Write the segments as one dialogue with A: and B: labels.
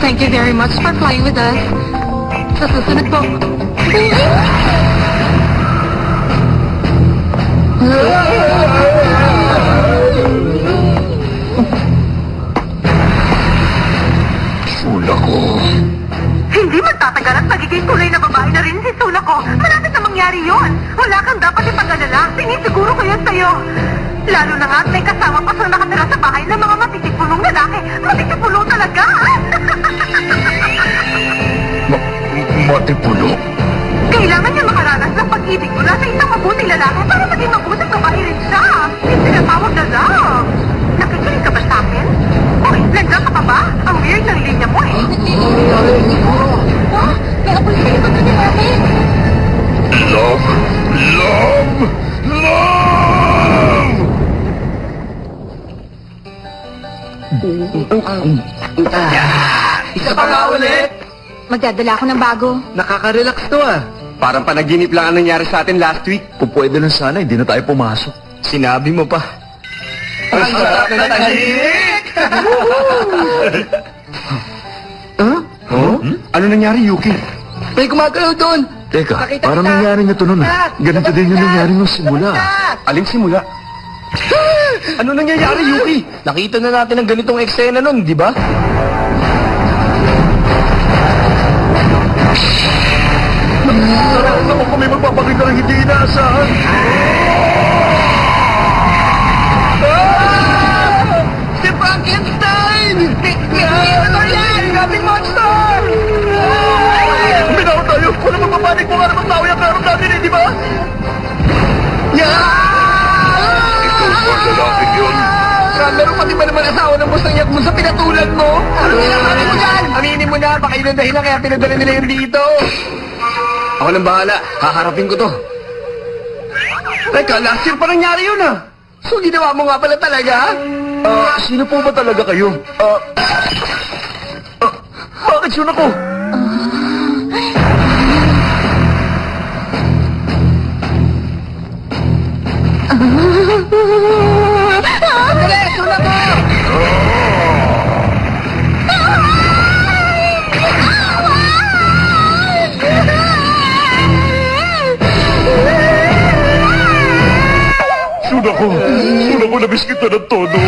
A: Thank you very much for flying with us. Sa susunod po.
B: Sunako.
C: Hindi magtatagal at magiging tunay na babae na rin si Sunako. Malapit na mangyari yon. Wala kang dapat ipag-alala. Sinisiguro ko yan sa'yo. Lalo na nga at may kasama pa sa nakatira sa bahay ng mga matitipulong lalaki. Matitipulong talaga!
B: Matipulong?
C: Kailangan niya makaranas ng pag-ibig mula sa isang mabuting lalaki para maging mabuting babae rin siya. Yung tinatawag na love. Nakikinig ka ba sa akin? Uy, nandiyan ka pa ba? Ang weird ng linya mo eh.
A: May apoy sa likod na natin.
B: Love! Love! Love!
D: Isa pa nga ulit.
A: Magdadala ako ng bago.
D: Nakaka-relax to ah. Parang panaginip lang ang nangyari sa atin last week.
B: Kung pwede lang sana, hindi na tayo pumasok.
D: Sinabi mo pa. Ang sarap na tahimik!
B: Huh?
D: Ano nangyari, Yuki?
C: May gumagalaw doon.
B: Teka,
C: Nakita
B: parang
C: kita.
B: nangyari na ito nun. Ganito din yung nangyari nung simula.
D: Aling simula? Ano nangyayari, Yuki? Nakita na natin ang ganitong eksena nun, di ba?
B: Sarap naman kung may magpapakita ng hindi inaasahan.
C: Si Frankenstein! Ano yan? Grabing monster!
B: Binaw tayo! Wala magpapanik mo nga naman tao yung karoon natin eh, di ba? Ikaw ba lalaking yun?
D: Meron pati ba naman asawa ng bustang yak mo sa pinatulan mo? Ano sinamanin mo dyan? Aminin mo na, baka yun ang dahilan kaya pinadala nila yun dito. Ako nang bahala, haharapin ko to. Teka, last year pa nangyari yun ah. So ginawa mo nga pala talaga?
B: Sino po ba talaga kayo? Bakit yun ako?
C: Dali! Sulat mo!
B: Sunako! Sunako na biskit na ng todo!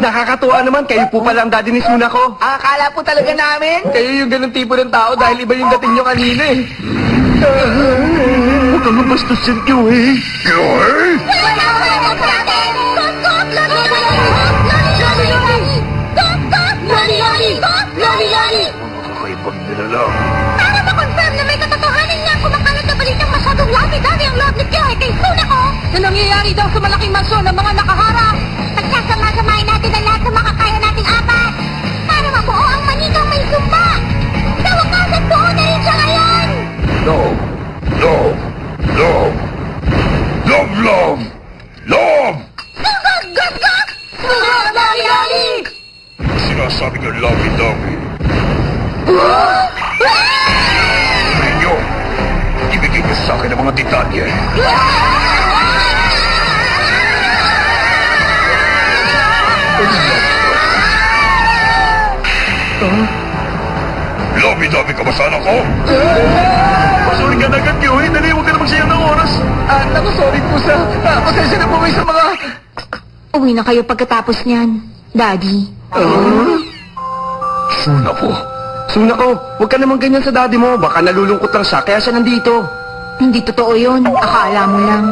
D: Nakakatuwa naman. Kayo po pala ang daddy ni Sunako. Akala po talaga namin. Kayo yung ganun tipo ng tao dahil iba yung dating nyo kanina eh.
B: Huwag kang mabastos yan, Kyohei! Kyohei! Mga kakaibang nilalang.
A: Para ma-confirm na may katotohanan nga kumakalat na balitang masyadong labi-dabi ang loob ni Kyohei kay Sunako. Na nangyayari daw sa malaking mansyon ng mga nakaharap. Pagsasama-samahin natin ang lahat ng makakaya nating apat para mabuo ang manigang may sumpa. Sa wakas at buo na rin siya ngayon.
B: Love! Love! Love! Love! Love! Love!
A: Gugog! Gugog! Gugog! Lali-lali!
B: Sinasabi ko lovey-dovey. Ninyo, ibigay niyo sa akin ang mga detalye. Lovey-dovey ka ba sana ko? Sorry ka na agad, Kyohei. Dali, huwag ka na magsayang ng oras.
D: Naku, sorry po sa... Pasensya na po kayo sa mga...
A: Uwi na kayo pagkatapos niyan, Daddy.
B: Sunako.
D: Sunako, huwag ka naman ganyan sa daddy mo. Baka nalulungkot lang siya, kaya siya nandito.
A: Hindi totoo yun. Akala mo lang.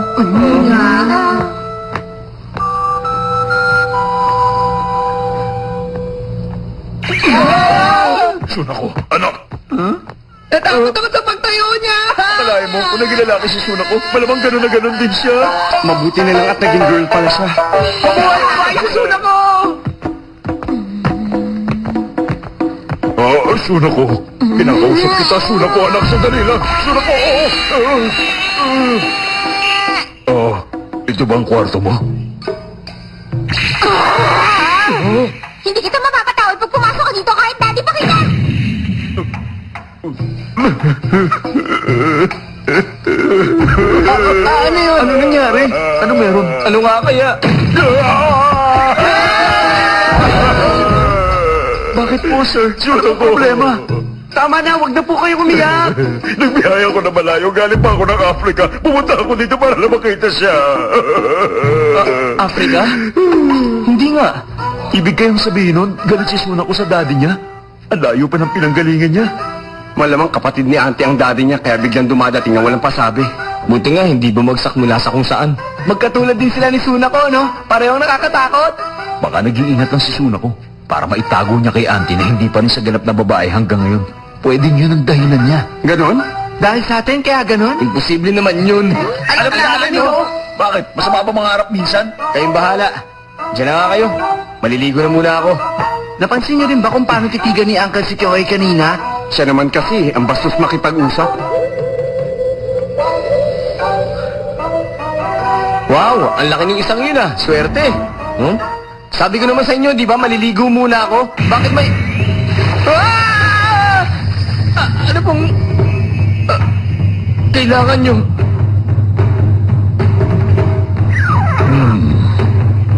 B: Sunako, anak.
D: Natakot ako sa pagtayo niya!
B: Kalahin mo, kung naging lalaki si Sunako, malamang gano'n na gano'n din siya.
D: Mabuti na lang at naging girl pala siya. Mabuhay ang bahay si Sunako!
B: Sunako. Pinakausap kita, Sunako, anak. Sandali lang. Sunako, ito ba ang kwarto mo?
A: Hindi kita mapapatawad pag pumasok ka dito kahit Daddy pa kita.
D: Ano yun? Ano nangyari? Ano meron? Ano nga kaya? Bakit po, sir? Ano problema? Tama na, wag na po kayo umiyak.
B: Nagbihaya ko na malayo. Galing pa ako ng Africa. Pumunta ako dito para na makita siya.
D: Africa? Hindi nga. Ibig kayong sabihin nun, galit si Sunako sa daddy niya? Ang layo pa ng pinanggalingan niya. Malamang kapatid ni auntie ang daddy niya, kaya biglang dumadating na walang pasabi. Buti nga, hindi bumagsak mula sa kung saan. Magkatulad din sila ni Sunako, no? Parehong nakakatakot. Baka nag-iingat lang si Sunako para maitago niya kay auntie na hindi pa rin sa ganap na babae hanggang ngayon. Pwedeng yun ang dahilan niya. Ganon? Dahil sa atin, kaya ganon? Imposible naman yun. Alam na nyo? Bakit? Masama ba mangarap minsan? Kayong bahala. Diyan na nga kayo. Maliligo na muna ako. Napansin niyo rin ba kung paano titigan ni Uncle si Kyoy kanina? Siya naman kasi, ang bastos makipag-usap. Wow, ang laki ng isang yun ah. Swerte. Sabi ko naman sa inyo, di ba, maliligo muna ako? Bakit may... ano pong... kailangan nyo?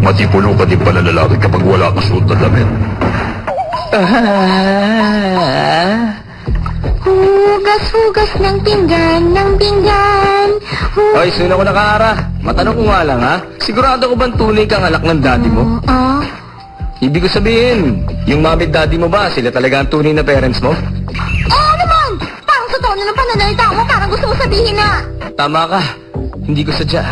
B: Matipuno ka din pala lalaki kapag wala ka suot na damit.
A: Hugas-hugas ng pinggan,
D: Hoy, Sunako Nakahara. Matanong ko nga lang, ha? Sigurado ko bang tunay kang anak ng daddy mo? Ibig ko sabihin, yung mami at daddy mo ba, sila talaga ang tunay na parents mo?
A: Oo naman! Parang sa tono ng pananalita mo, parang gusto ko sabihin na...
D: Tama ka. Hindi ko sadya.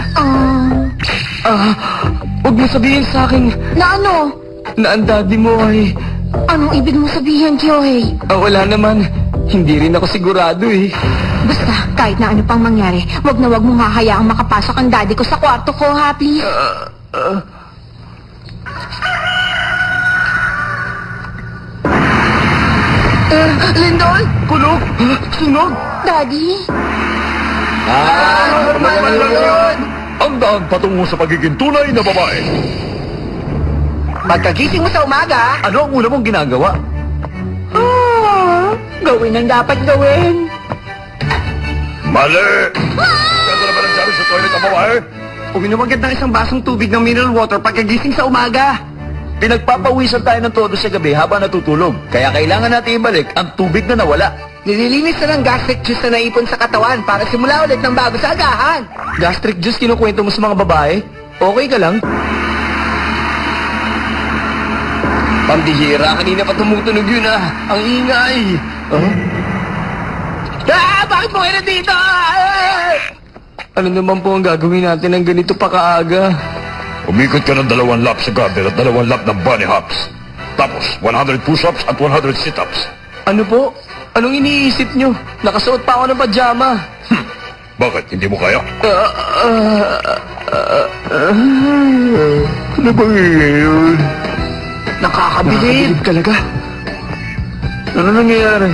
D: Huwag mo sabihin sa akin
A: Na ano?
D: na ang daddy mo ay...
A: Anong ibig mo sabihin, Kyohei?
D: wala naman. Hindi rin ako sigurado eh.
A: Basta, kahit na ano pang mangyari, wag na wag mong hahayaang makapasok ang daddy ko sa kwarto ko, ha, please?
D: Lindol! Kulog! Sunog!
A: Daddy?
D: Normal lang yun!
B: Ang daan patungo sa pagiging tunay na babae.
C: Pagkagising mo sa umaga,
D: Ano ang una mong ginagawa?
C: gawin ang dapat gawin.
B: Mali! Ganda na ba ng sabi sa toilet ang babae?
D: Uminom agad ng isang basong tubig ng mineral water pagkagising sa umaga. Pinagpapawisan tayo ng todo sa gabi habang natutulog. Kaya kailangan natin ibalik ang tubig na nawala.
C: Nililinis na ng gastric juice na naipon sa katawan para simula ulit ng bago sa agahan.
D: Gastric juice kinukwento mo sa mga babae? Okay ka lang? Pambihira, kanina pa tumutunog yun ah. Ang ingay. Bakit mo kayo dito? Ano naman po ang gagawin natin ng ganito pa kaaga?
B: Umikot ka ng 2 laps sa garden at 2 lap ng bunny hops. Tapos, 100 push-ups at 100 sit-ups.
D: Ano po? Anong iniisip nyo? Nakasuot pa ako ng pajama.
B: Bakit? Hindi mo kaya?
D: Ano ba yun? Nakakabilib talaga. Ano nangyayari?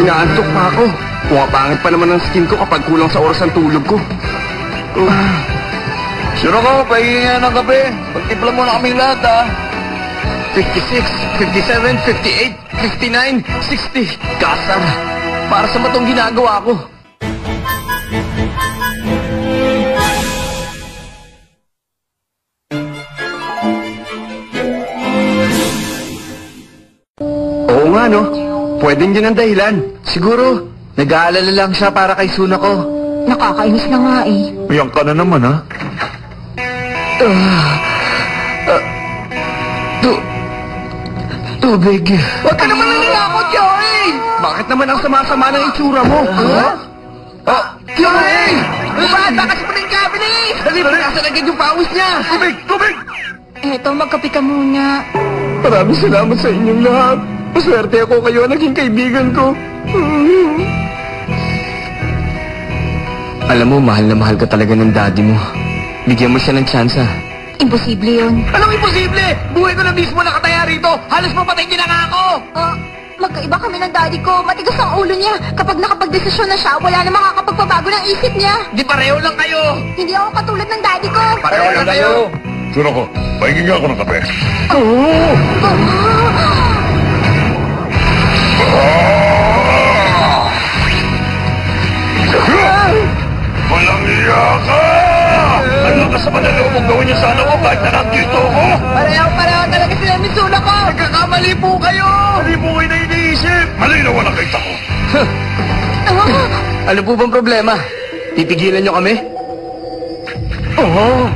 D: Inaantok pa ako. Pumapangit pa naman ang skin ko kapag kulang sa oras ng tulog ko. Sino ko? Pahingin nga ng kape. Pagtipla mo na kaming lahat, ha? 56, 57, 58, 59, 60. Kasar. Para sa matong ginagawa ko. Oo nga, no? Pwedeng yun ang dahilan. Siguro, nag-aalala lang siya para kay Sunako.
A: Nakakainis na nga eh.
B: Ayan ka na naman, ha?
D: Tubig. Huwag ka naman nangilakot, Kyohei! Bakit naman ang sama-sama ng itsura mo? Kyohei! Bata kasi pa ng cabinet! Dali, pagkasan agad yung pawis niya!
B: Tubig! Tubig!
A: Eto, magkape ka muna.
D: Maraming salamat sa inyong lahat. Maswerte ako kayo, naging kaibigan ko. Alam mo, mahal na mahal ka talaga ng daddy mo. Bigyan mo siya ng tsansa.
A: Imposible yun.
D: Anong imposible? Buhay ko na mismo nakataya rito. Halos mapatay din na ako.
A: Magkaiba kami ng daddy ko. Matigas ang ulo niya. Kapag nakapagdesisyon na siya, wala na makakapagpabago ng isip niya.
D: Di pareho lang kayo.
A: Hindi ako katulad ng daddy ko.
D: Pareho lang kayo.
B: Sino ko? Pahingin nga ako ng kape.
D: mali po kayo!
B: Mali po kayo na iniisip! Malinaw ang nakita ko.
D: Ano po bang problema? Pipigilan nyo kami? Oo.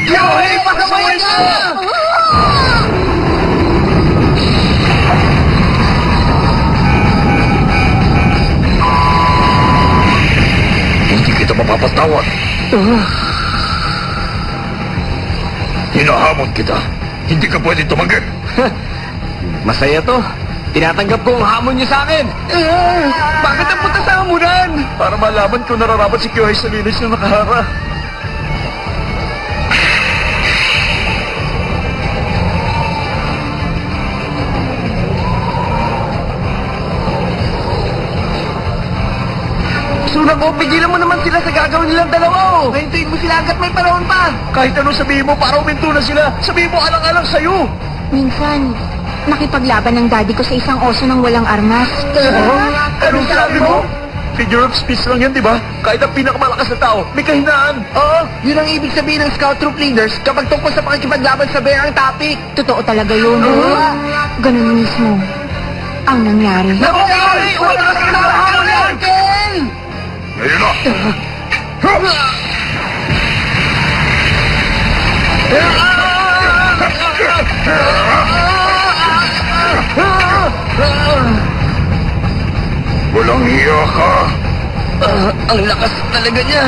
D: Yoy! Pasaway ka!
B: Hindi kita mapapatawad. Hinahamon kita. Hindi ka pwede tumanggi.
D: Masaya to. Tinatanggap ko ang hamon niyo sa akin. Bakit ang punta sa hamunan?
B: Para malaman kung nararapat si Kyohei sa linis na nakahara.
D: Sunak ko, pigilan mo naman sila sa gagawin nilang dalawa. Hintayin mo sila hanggat may panahon pa.
B: Kahit anong sabihin mo para uminto na sila, sabihin mo alang-alang sa'yo.
A: Minsan, nakipaglaban ng daddy ko sa isang oso ng walang armas.
B: Anong sabi mo? Figure of speech lang yan, di ba? Kahit ang pinakamalakas na tao, may kahinaan.
D: Oo, yun ang ibig sabihin ng scout troop leaders kapag tungkol sa pakikipaglaban sa bear ang topic.
A: Totoo talaga yun. Ganun mismo ang nangyari.
D: Nangyari! Wala ka na hamon ni Uncle!
B: Ngayon na! Walang hiya ka!
D: Ang lakas talaga niya.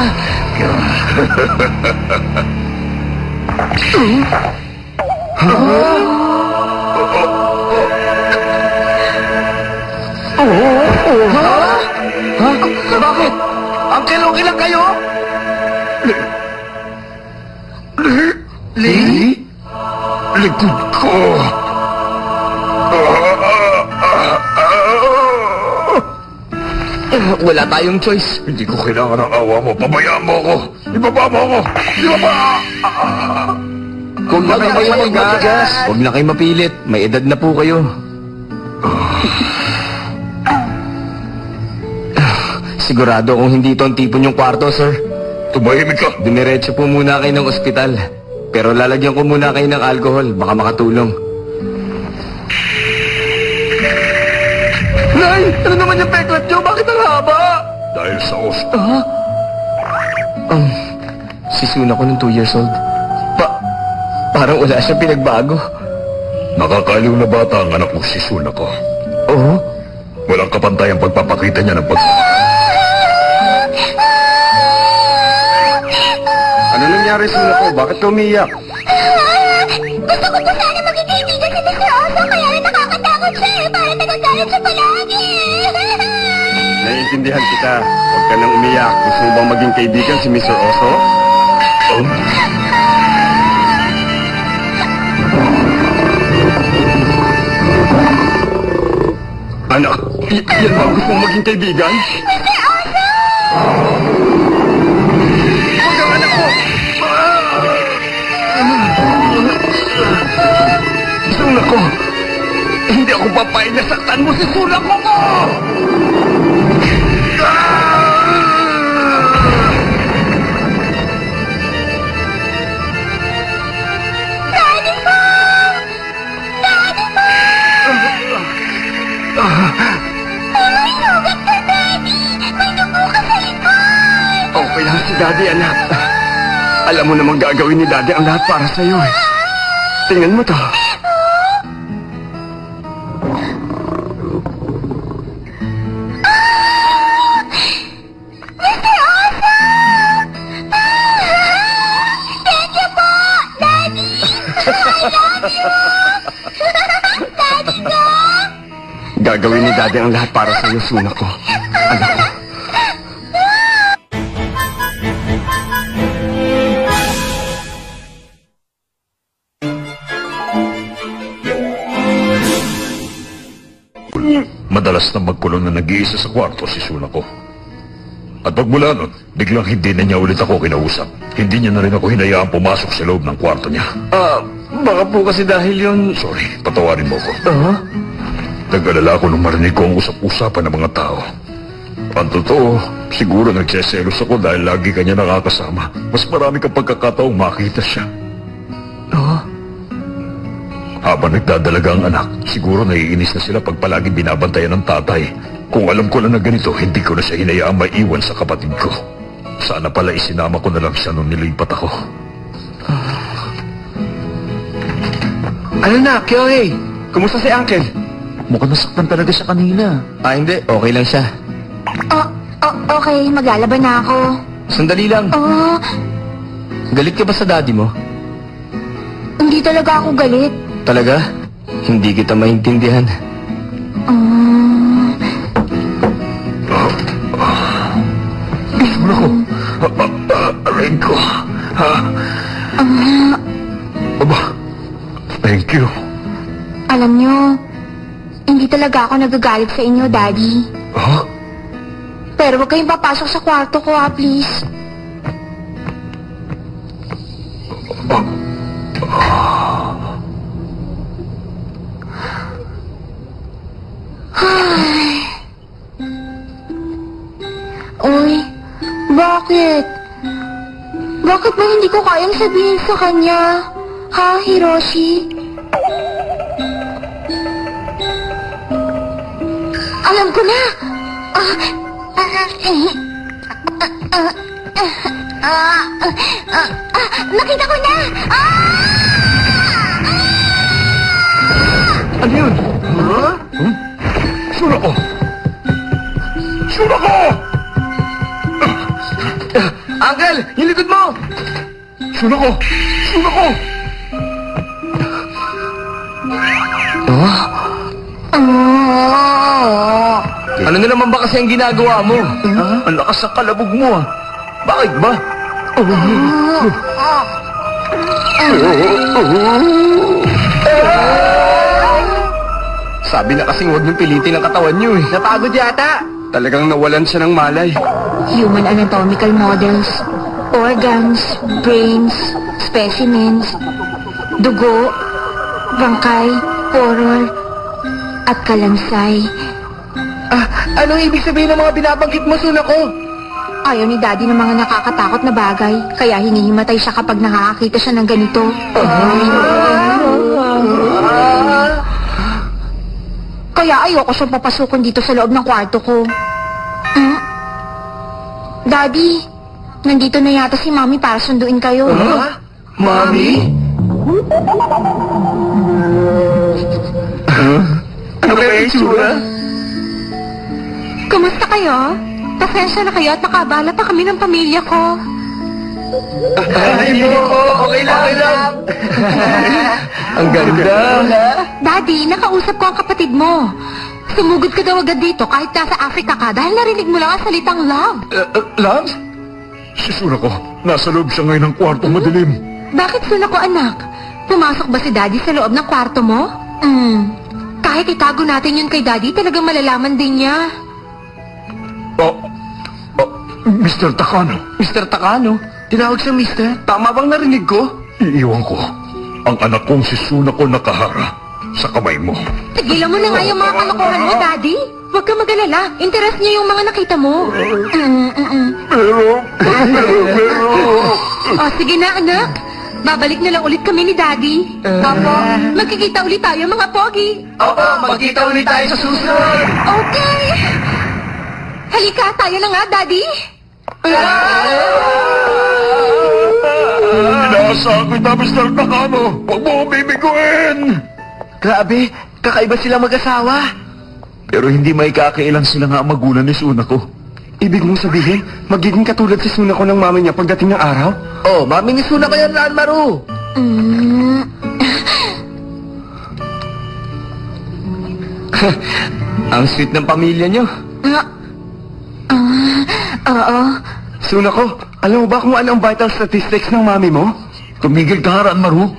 D: Bakit? Uncle, okay lang kayo?
B: Lee? Likod ko!
D: Wala tayong choice.
B: Hindi ko kailangan ng awa mo. Pabayaan mo ako. Ibaba mo ako. Ibaba!
D: Kung na kayo mag-gas, huwag na kayo mapilit. May edad na po kayo. Sigurado kung hindi ito ang tipon yung kwarto, sir.
B: Tumahimik ka.
D: Dumiretso po muna kayo ng ospital. Pero lalagyan ko muna kayo ng alcohol. Baka makatulong. Nay! Ano naman yung peklat nyo? Bakit ang haba?
B: Dahil sa os.
D: Si Suna ko ng 2 years old. Parang wala siyang pinagbago.
B: Nakakaliw na bata ang anak mo si Suna ko.
D: Oo?
B: Walang kapantay ang pagpapakita niya ng
D: Ano nangyari, Suna ko? Bakit ka umiyak?
A: Gusto ko po sana maging kaibigan si Mr. Oso, kaya rin nakakatakot siya eh. Para nagagalit siya palagi.
D: Naiintindihan kita. Huwag ka nang umiyak. Gusto mo bang maging kaibigan si Mr. Oso? Anak, yan ba ang gusto mong maging kaibigan?
A: Mr. Oso!
D: Huwag ang anak ko! Suna ko! Hindi ako papayag na saktan mo si Suna ko!
A: Daddy po! Daddy po! May sugat ka, Daddy! May dugo ka sa likod!
D: Okay lang si Daddy, anak. Alam mo namang gagawin ni Daddy ang lahat para sa'yo eh. Tingnan mo to.
A: Mr. Oso! Thank you po, Daddy! I love you! Daddy ko!
D: Gagawin ni Daddy ang lahat para sa'yo, Suna ko. Anak ko.
B: Madalas na magkulong na nag-iisa sa kwarto si Suna ko. At pagmula nun, biglang hindi na niya ulit ako kinausap. Hindi niya na rin ako hinayaan pumasok sa loob ng kwarto niya.
D: Baka po kasi dahil yun...
B: Sorry, patawarin mo ko.
D: Ah?
B: Nag-alala ko nung marinig ko ang usap-usapan ng mga tao. Ang totoo, siguro nagseselos ako dahil lagi kanya nakakasama. Mas marami kang pagkakataong makita siya.
D: Ah?
B: Habang nagdadalaga ang anak, siguro naiinis na sila pag palagi binabantayan ng tatay. Kung alam ko lang na ganito, hindi ko na siya hinayaang maiwan sa kapatid ko. Sana pala isinama ko na lang siya nung nilipat ako.
D: Ano na, Kyohei? Kumusta si Uncle?
E: Mukhang nasaktan talaga siya kanina.
D: Hindi. Okay lang siya.
A: Okay, maglalaban na ako.
D: Sandali lang.
A: Oh,
D: Galit ka ba sa daddy mo?
A: hindi talaga ako galit.
D: Talaga? Hindi kita maintindihan.
B: Naku, aray ko. Aba, thank you.
A: Alam nyo, hindi talaga ako nagagalit sa inyo, Daddy.
B: Ha?
A: Pero huwag kayong papasok sa kwarto ko, please. Ay. Uy, bakit? Bakit ba hindi ko kayang sabihin sa kanya? Ha, Hiroshi? Alam ko na! Nakita ko na!
D: Ano yun?
B: Sunako! Sunako!
D: Uncle! Yung likod mo!
B: Sunako! Sunako!
D: Ano na naman ba kasi ang ginagawa mo?
E: Ang lakas ng kalabog mo ah. Bakit ba?
D: Sabi na kasing huwag niyong pilitin ang katawan niyo eh. Napagod yata. Talagang nawalan siya ng malay.
A: Human anatomical models, organs, brains, specimens, dugo, bangkay, porol, at kalansay.
D: Anong ibig sabihin ng mga binabanggit mo, Sunako?
A: Ayaw ni Daddy ng mga nakakatakot na bagay, kaya hinihimatay siya kapag nakakakita siya ng ganito. Kaya ayoko siyang papasukin dito sa loob ng kwarto ko. Daddy, nandito na yata si Mami para sunduin kayo.
D: Mami? Ano ba yung itsura?
A: Kumusta kayo? Pasensya na kayo at nakabala pa kami ng pamilya ko.
D: Hindi po. Okay lang. Ang ganda.
A: Daddy, nakausap ko ang kapatid mo. Sumugod ka daw agad dito kahit nasa Africa ka dahil narinig mo lang ang salitang love.
D: Love?
B: Si Sunako, nasa loob siya ngayon ng kwarto madilim.
A: Bakit ko anak? Pumasok ba si Daddy sa loob ng kwarto mo? Kahit itago natin yun kay Daddy, talagang malalaman din niya.
B: Mr. Takano,
D: Mr. Takano? Tinawag siya Mister? Tama bang narinig ko?
B: iiwan ko ang anak kong si Sunako Nakahara sa kamay mo.
A: Tigilan mo na nga yung mga kalokohan mo, Daddy. Huwag ka mag-alala. Interest niya yung mga nakita mo.
B: Pero...
A: O, sige na, anak. Babalik na lang ulit kami ni Daddy. Opo, magkikita ulit tayo, mga pogi.
D: Opo, magkita ulit tayo sa susunod.
A: Okay. Halika, tayo na nga, Daddy.
B: Inaasa kita, Mr. Takano. Huwag mo akong bibiguin.
D: Grabe, kakaiba sila mag-asawa.
E: Pero hindi may kakailan sila nga ang magulang ni Sunako.
D: Ibig mong sabihin, magiging katulad si Sunako ng mami niya pagdating ng araw? Oh, mami ni Sunako yan, Ranmaru. Ang sweet ng pamilya niyo.
A: Oo.
D: Sunako, alam mo ba kung ano ang vital statistics ng mami mo?
E: Tumigil ka, Ranmaru.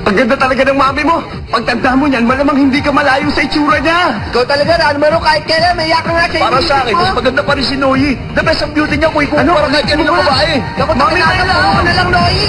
D: Ang ganda talaga ng mami mo. Pagtanda mo niyan, malamang hindi ka malayo sa itsura niya. Ikaw talaga, Ranmaru, kahit kailan, may ka nga sa
E: Para sa akin, mas maganda pa rin si Noyi. The best of beauty niya kung ikukumpara
D: Ano?
E: kahit kanina babae.
D: Dapat mami na lang, Noyi.